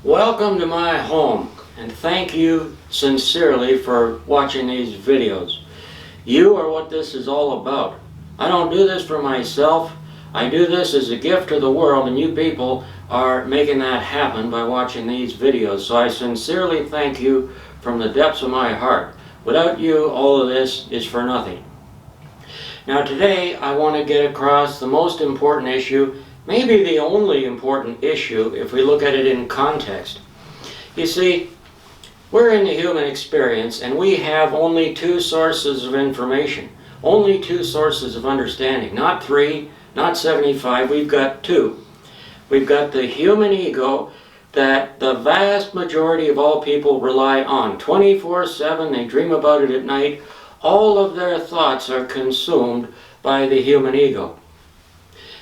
Welcome to my home, and thank you sincerely for watching these videos. You are what this is all about. I don't do this for myself. I do this as a gift to the world, and you people are making that happen by watching these videos. So I sincerely thank you from the depths of my heart. Without you, all of this is for nothing. Now today, I want to get across the most important issue, maybe the only important issue if we look at it in context. You see, we're in the human experience and we have only two sources of information, only two sources of understanding, not three, not 75, we've got two. We've got the human ego that the vast majority of all people rely on. 24/7, they dream about it at night. All of their thoughts are consumed by the human ego.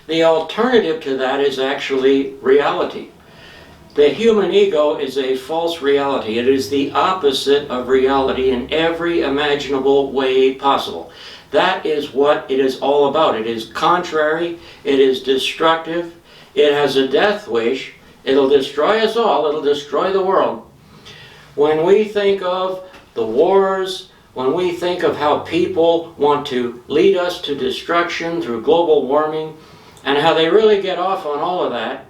The alternative to that is actually reality. The human ego is a false reality. It is the opposite of reality in every imaginable way possible. That is what it is all about. It is contrary, it is destructive, it has a death wish, it'll destroy us all, it'll destroy the world. When we think of the wars, when we think of how people want to lead us to destruction through global warming, and how they really get off on all of that,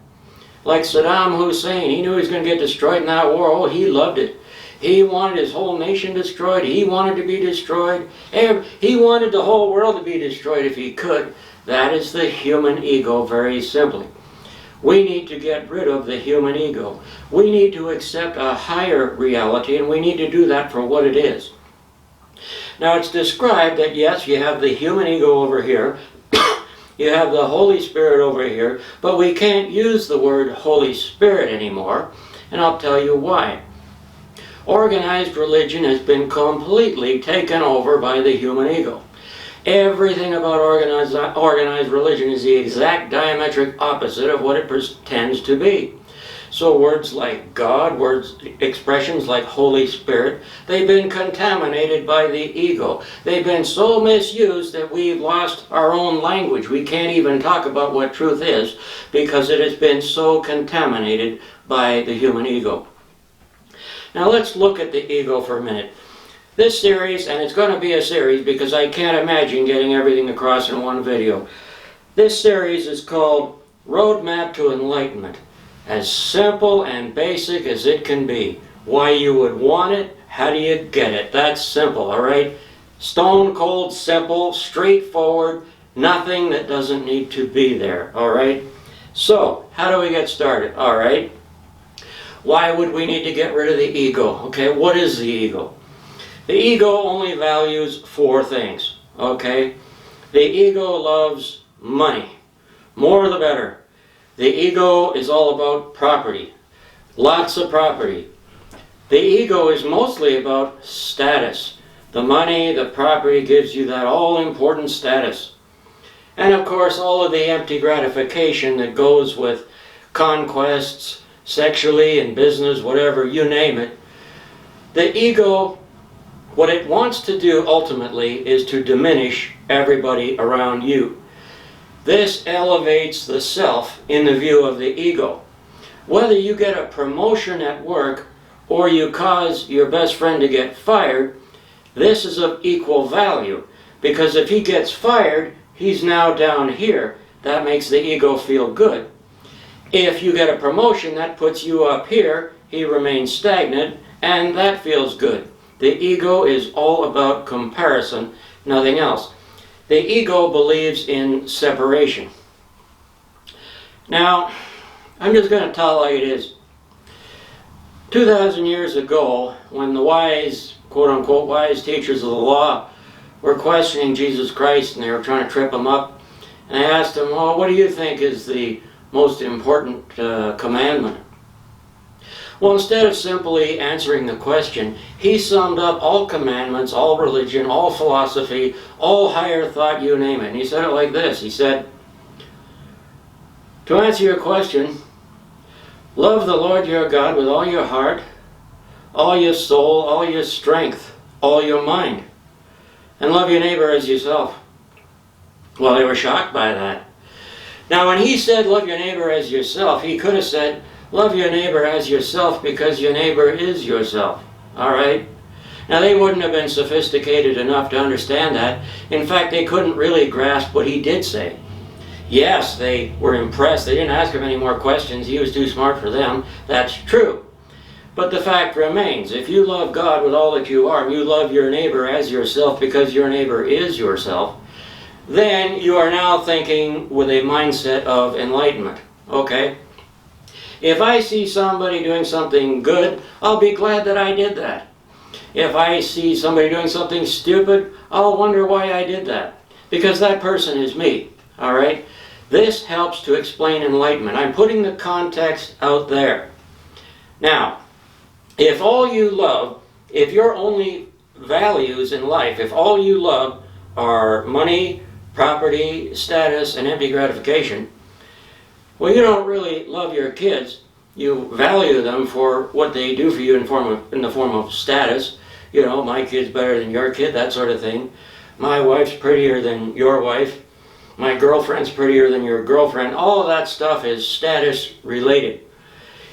like Saddam Hussein, he knew he was going to get destroyed in that war. Oh, he loved it. He wanted his whole nation destroyed. He wanted to be destroyed. He wanted the whole world to be destroyed if he could. That is the human ego, very simply. We need to get rid of the human ego. We need to accept a higher reality, and we need to do that for what it is. Now, it's described that, yes, you have the human ego over here, you have the Holy Spirit over here, but we can't use the word Holy Spirit anymore, and I'll tell you why. Organized religion has been completely taken over by the human ego. Everything about organized religion is the exact diametric opposite of what it pretends to be. So words like God, expressions like Holy Spirit, they've been contaminated by the ego. They've been so misused that we've lost our own language. We can't even talk about what truth is because it has been so contaminated by the human ego. Now let's look at the ego for a minute. This series, and it's going to be a series because I can't imagine getting everything across in one video. This series is called Roadmap to Enlightenment. As simple and basic as it can be. Why you would want it, how do you get it? That's simple, all right? Stone cold simple, straightforward, nothing that doesn't need to be there, all right? So, how do we get started, all right? Why would we need to get rid of the ego? Okay, what is the ego? The ego only values four things, okay? The ego loves money. More the better. The ego is all about property. Lots of property. The ego is mostly about status. The money, the property gives you that all-important status. And of course, all of the empty gratification that goes with conquests, sexually, in business, whatever, you name it. The ego, what it wants to do ultimately is to diminish everybody around you. This elevates the self in the view of the ego. Whether you get a promotion at work or you cause your best friend to get fired, this is of equal value. Because if he gets fired, he's now down here. That makes the ego feel good. If you get a promotion, that puts you up here. He remains stagnant, and that feels good. The ego is all about comparison, nothing else. The ego believes in separation. Now, I'm just going to tell it like it is. 2,000 years ago, when the wise, quote-unquote, wise teachers of the law were questioning Jesus Christ and they were trying to trip him up, and they asked him, well, what do you think is the most important commandment? Well, instead of simply answering the question, he summed up all commandments, all religion, all philosophy, all higher thought, you name it. And he said it like this. He said, to answer your question, love the Lord your God with all your heart, all your soul, all your strength, all your mind, and love your neighbor as yourself. Well, they were shocked by that. Now, when he said love your neighbor as yourself, he could have said, love your neighbor as yourself because your neighbor is yourself. All right? Now, they wouldn't have been sophisticated enough to understand that. In fact, they couldn't really grasp what he did say. Yes, they were impressed. They didn't ask him any more questions. He was too smart for them. That's true. But the fact remains, if you love God with all that you are, and you love your neighbor as yourself because your neighbor is yourself, then you are now thinking with a mindset of enlightenment. Okay? If I see somebody doing something good, I'll be glad that I did that. If I see somebody doing something stupid, I'll wonder why I did that. Because that person is me. All right? This helps to explain enlightenment. I'm putting the context out there. Now, if all you love, if your only values in life, if all you love are money, property, status, and empty gratification, well, you don't really love your kids. You value them for what they do for you in the form of status. You know, my kid's better than your kid, that sort of thing. My wife's prettier than your wife. My girlfriend's prettier than your girlfriend. All of that stuff is status related.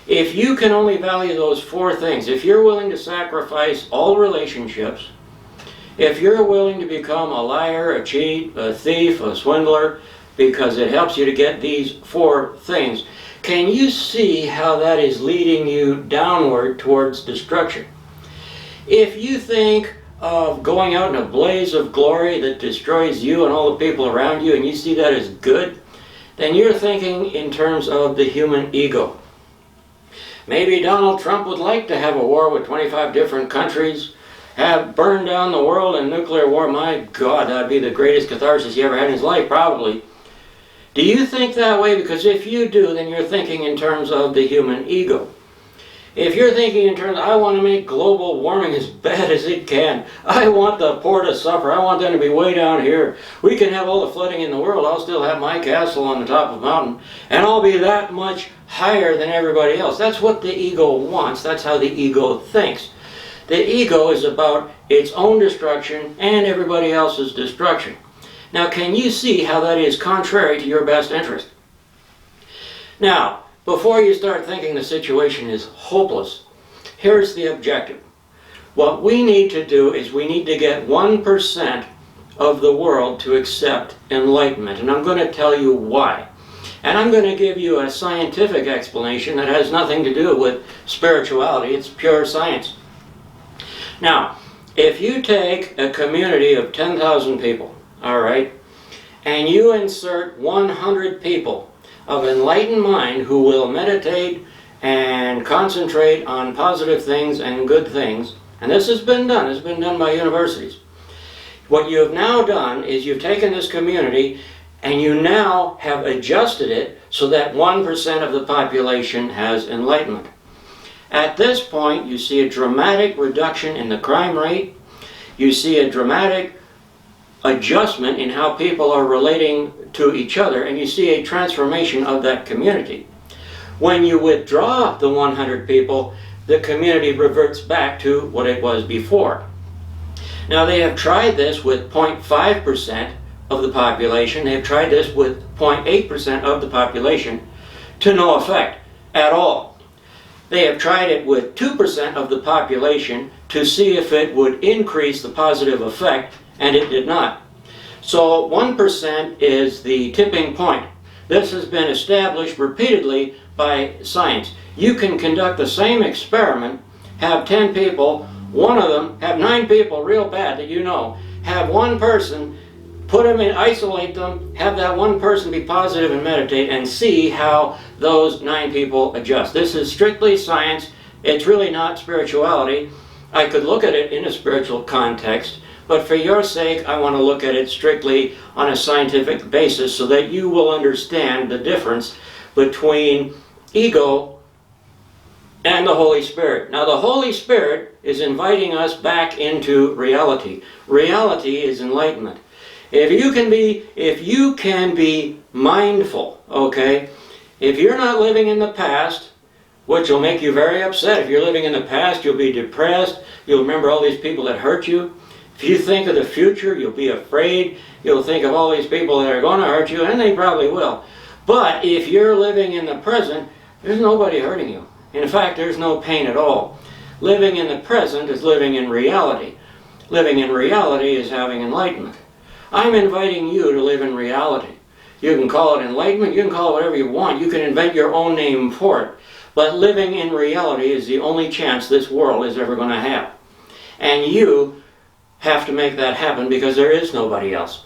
If you can only value those four things, if you're willing to sacrifice all relationships, if you're willing to become a liar, a cheat, a thief, a swindler, because it helps you to get these four things, can you see how that is leading you downward towards destruction? If you think of going out in a blaze of glory that destroys you and all the people around you, and you see that as good, then you're thinking in terms of the human ego. Maybe Donald Trump would like to have a war with 25 different countries, have burned down the world in nuclear war. My God, that'd be the greatest catharsis he ever had in his life, probably. Do you think that way? Because if you do, then you're thinking in terms of the human ego. If you're thinking in terms of, I want to make global warming as bad as it can. I want the poor to suffer. I want them to be way down here. We can have all the flooding in the world. I'll still have my castle on the top of a mountain. And I'll be that much higher than everybody else. That's what the ego wants. That's how the ego thinks. The ego is about its own destruction and everybody else's destruction. Now, can you see how that is contrary to your best interest? Now, before you start thinking the situation is hopeless, here's the objective. What we need to do is we need to get 1% of the world to accept enlightenment. And I'm going to tell you why. And I'm going to give you a scientific explanation that has nothing to do with spirituality. It's pure science. Now, if you take a community of 10,000 people, all right, and you insert 100 people of enlightened mind who will meditate and concentrate on positive things and good things, and this has been done. It's been done by universities. What you have now done is you've taken this community and you now have adjusted it so that 1% of the population has enlightenment. At this point, you see a dramatic reduction in the crime rate. You see a dramatic adjustment in how people are relating to each other, and you see a transformation of that community. When you withdraw the 100 people, the community reverts back to what it was before. Now, they have tried this with 0.5% of the population. They have tried this with 0.8% of the population to no effect at all. They have tried it with 2% of the population to see if it would increase the positive effect, and it did not. So 1% is the tipping point. This has been established repeatedly by science. You can conduct the same experiment, have 10 people, one of them, have 9 people real bad that you know, have one person, put them in, isolate them, have that one person be positive and meditate, and see how those 9 people adjust. This is strictly science. It's really not spirituality. I could look at it in a spiritual context, but for your sake, I want to look at it strictly on a scientific basis so that you will understand the difference between ego and the Holy Spirit. Now, the Holy Spirit is inviting us back into reality. Reality is enlightenment. If you can be mindful, okay, if you're not living in the past, which will make you very upset. If you're living in the past, you'll be depressed. You'll remember all these people that hurt you. If you think of the future, you'll be afraid. You'll think of all these people that are going to hurt you, and they probably will. But if you're living in the present, There's nobody hurting you. In fact, there's no pain at all. Living in the present is living in reality. Living in reality is having enlightenment. I'm inviting you to live in reality. You can call it enlightenment, you can call it whatever you want. You can invent your own name for it. But living in reality is the only chance this world is ever going to have. And you have to make that happen because there is nobody else.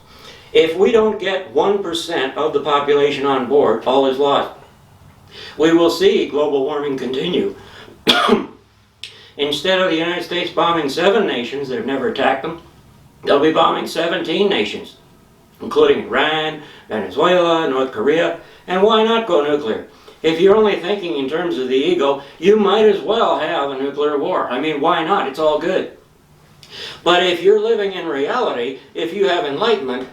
If we don't get 1% of the population on board, all is lost. We will see global warming continue. Instead of the United States bombing 7 nations that have never attacked them, they'll be bombing 17 nations, including Iran, Venezuela, North Korea, and why not go nuclear? If you're only thinking in terms of the ego, you might as well have a nuclear war. I mean, why not? It's all good. But if you're living in reality, if you have enlightenment,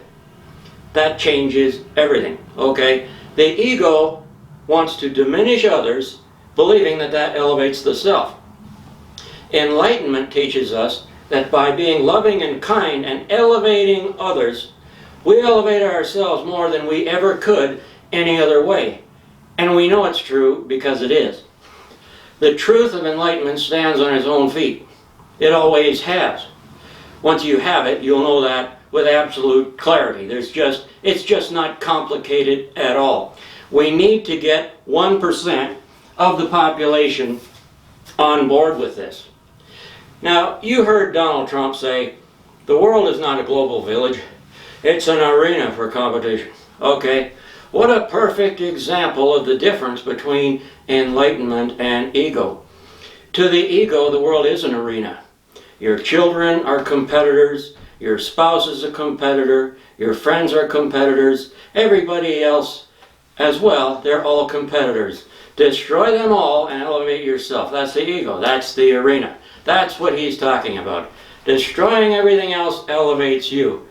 that changes everything, okay? The ego wants to diminish others, believing that that elevates the self. Enlightenment teaches us that by being loving and kind and elevating others, we elevate ourselves more than we ever could any other way. And we know it's true because it is. The truth of enlightenment stands on its own feet. It always has. Once you have it, you'll know that with absolute clarity. It's just not complicated at all. We need to get 1% of the population on board with this. Now, you heard Donald Trump say, the world is not a global village, it's an arena for competition. Okay, what a perfect example of the difference between enlightenment and ego. To the ego, the world is an arena. Your children are competitors, your spouse is a competitor, your friends are competitors, everybody else as well, they're all competitors. Destroy them all and elevate yourself. That's the ego, that's the arena. That's what he's talking about. Destroying everything else elevates you.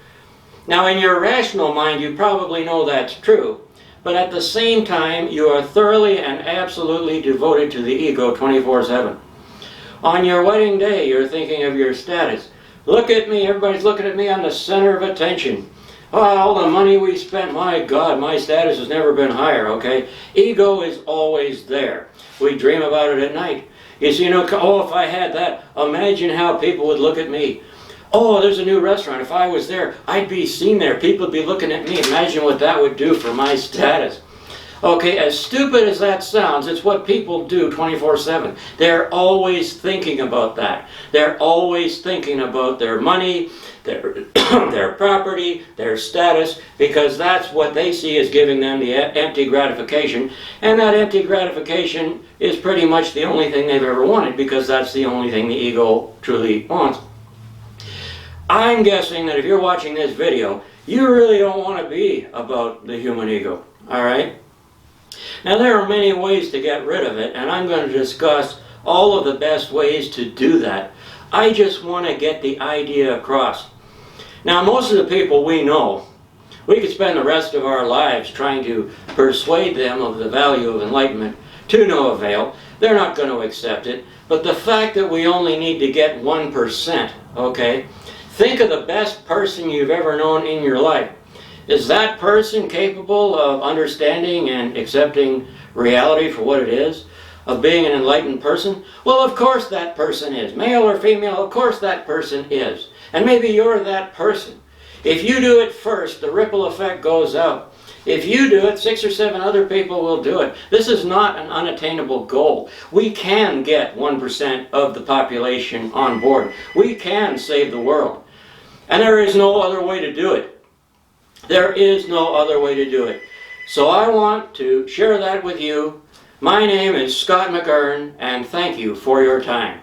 Now, in your rational mind, you probably know that's true, but at the same time, you are thoroughly and absolutely devoted to the ego 24/7. On your wedding day, you're thinking of your status. Look at me, everybody's looking at me, I'm the center of attention. Oh, all the money we spent, my God, my status has never been higher, okay? Ego is always there. We dream about it at night. You see, oh, if I had that, imagine how people would look at me. Oh, there's a new restaurant. If I was there, I'd be seen there. People would be looking at me. Imagine what that would do for my status. Okay, as stupid as that sounds, it's what people do 24/7. They're always thinking about that. They're always thinking about their money, their property, their status, because that's what they see as giving them the empty gratification. And that empty gratification is pretty much the only thing they've ever wanted, because that's the only thing the ego truly wants. I'm guessing that if you're watching this video, you really don't want to be about the human ego, all right? Now, there are many ways to get rid of it, and I'm going to discuss all of the best ways to do that. I just want to get the idea across. Now, most of the people we know, we could spend the rest of our lives trying to persuade them of the value of enlightenment to no avail. They're not going to accept it. But the fact that we only need to get 1%, okay? Think of the best person you've ever known in your life. Is that person capable of understanding and accepting reality for what it is? Of being an enlightened person? Well, of course that person is. Male or female, of course that person is. And maybe you're that person. If you do it first, the ripple effect goes out. If you do it, 6 or 7 other people will do it. This is not an unattainable goal. We can get 1% of the population on board. We can save the world. And there is no other way to do it. There is no other way to do it. So I want to share that with you. My name is Scott McGurn, and thank you for your time.